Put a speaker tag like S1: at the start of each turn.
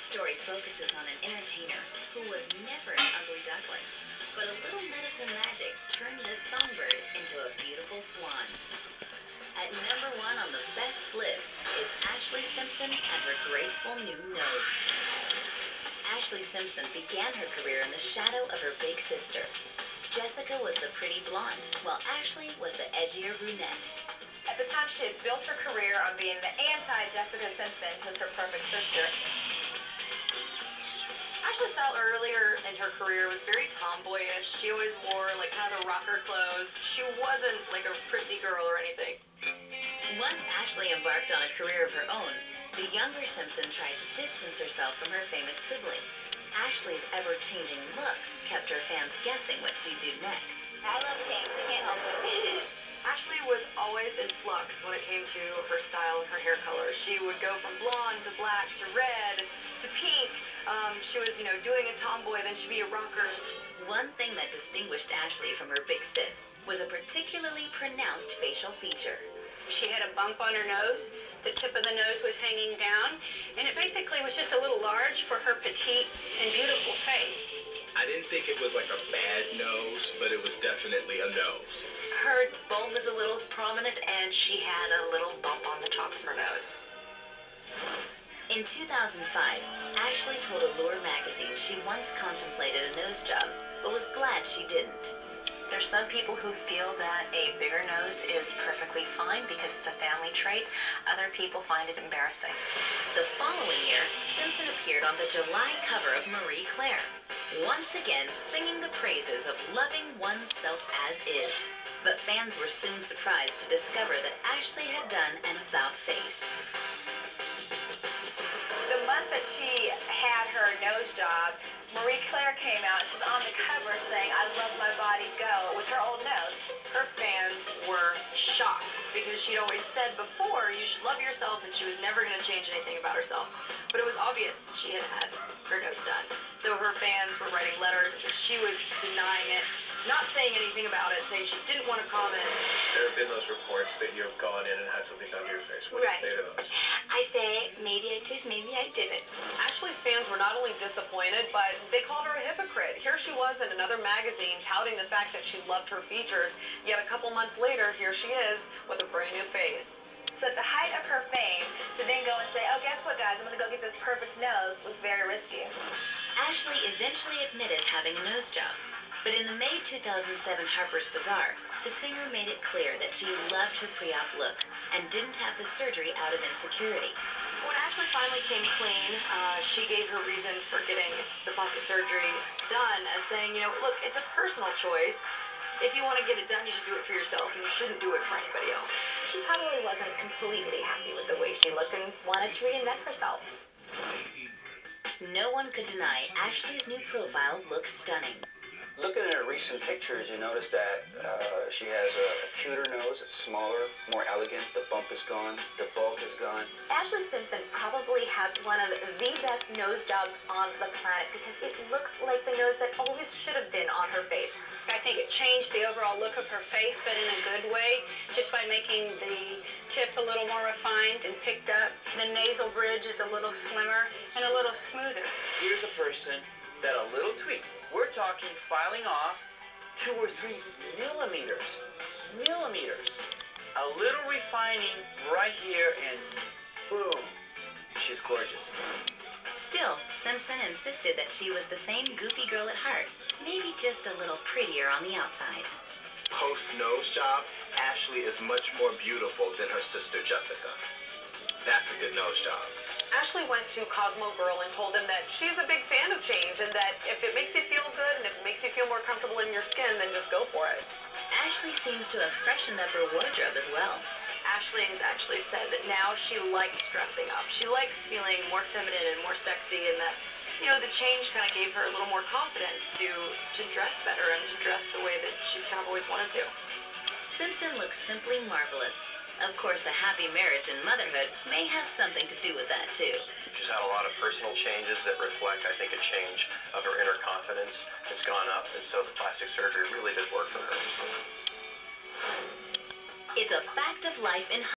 S1: story focuses on an entertainer who was never an ugly duckling, but a little medical magic turned this songbird into a beautiful swan. At number 1 on the best list is Ashlee Simpson and her graceful new nose. Ashlee Simpson began her career in the shadow of her big sister. Jessica was the pretty blonde, while Ashlee was the edgier brunette.
S2: At the time, she had built her career on being the anti-Jessica Simpson, who's her perfect sister.
S3: Ashlee's style earlier in her career was very tomboyish. She always wore like kind of the rocker clothes. She wasn't like a prissy girl or anything.
S1: Once Ashlee embarked on a career of her own, the younger Simpson tried to distance herself from her famous sibling. Ashlee's ever-changing look kept her fans guessing what she'd do next.
S2: I love change. I can't help it.
S3: Ashlee was always in flux when it came to her style and her hair color. She would go from blonde to black to red to pink. She was, doing a tomboy, then she'd be a rocker.
S1: One thing that distinguished Ashlee from her big sis was a particularly pronounced facial feature.
S4: She had a bump on her nose. The tip of the nose was hanging down, and it basically was just a little large for her petite and beautiful face.
S5: I didn't think it was like a bad nose, but it was definitely a nose.
S3: Her bulb was a little prominent, and she had a little bump on the top of her nose.
S1: In 2005, Ashlee told Allure magazine she once contemplated a nose job, but was glad she didn't.
S6: There's some people who feel that a bigger nose is perfectly fine because it's a family trait. Other people find it embarrassing.
S1: The following year, Simpson appeared on the July cover of Marie Claire, once again singing the praises of loving oneself as is. But fans were soon surprised to discover that Ashlee had done an about-face.
S2: The month that she had her nose job, Marie Claire came out and she's on the cover saying, "I love my body, go," with her old nose.
S3: Her fans were shocked because she'd always said before you should love yourself, and she was never going to change anything about herself. But it was obvious that she had had her nose done. So her fans were writing letters that she was denying it, not saying anything about it, saying she didn't want to comment.
S7: There have been those reports that you've gone in and had something done to your face. What do you say to those?
S2: I say, maybe I did, maybe I didn't.
S3: Ashlee's fans were not only disappointed, but they called her a hypocrite. Here she was in another magazine touting the fact that she loved her features, yet a couple months later, here she is with a brand new face.
S2: So at the height of her fame, to then go and say, "Oh, guess what, guys, I'm going to go get this perfect nose," was very risky.
S1: Ashlee eventually admitted having a nose job, but in the May 2007 Harper's Bazaar, the singer made it clear that she loved her pre-op look and didn't have the surgery out of insecurity.
S3: When Ashlee finally came clean, she gave her reason for getting the plastic surgery done as saying, look, it's a personal choice. If you want to get it done, you should do it for yourself, and you shouldn't do it for anybody else.
S6: She probably wasn't completely happy with the way she looked and wanted to reinvent herself.
S1: No one could deny Ashlee's new profile looks stunning.
S8: Looking at her recent pictures, you notice that she has a cuter nose. It's smaller, more elegant. The bump is gone. The bulk is gone.
S6: Ashlee Simpson probably has one of the best nose jobs on the planet because it looks like the nose that always should have been on her face.
S4: I think it changed the overall look of her face, but in a good way, just by making the tip a little more refined and picked up. The nasal bridge is a little slimmer and a little smoother.
S9: Here's a person that a little tweak, we're talking filing off 2 or 3 millimeters. A little refining right here and boom, she's gorgeous.
S1: Still, Simpson insisted that she was the same goofy girl at heart, maybe just a little prettier on the outside.
S5: Post-nose job, Ashlee is much more beautiful than her sister Jessica. That's a good nose job.
S3: Ashlee went to Cosmo Girl and told them that she's a big fan of change and that if it makes you feel good and if it makes you feel more comfortable in your skin, then just go for it.
S1: Ashlee seems to have freshened up her wardrobe as well.
S3: Ashlee has actually said that now she likes dressing up. She likes feeling more feminine and more sexy, and that, the change kind of gave her a little more confidence to dress better and to dress the way that she's kind of always wanted to.
S1: Simpson looks simply marvelous. Of course, a happy marriage and motherhood may have something to do with that, too.
S7: She's had a lot of personal changes that reflect, I think, a change of her inner confidence. It's gone up, and so the plastic surgery really did work for her.
S1: It's a fact of life in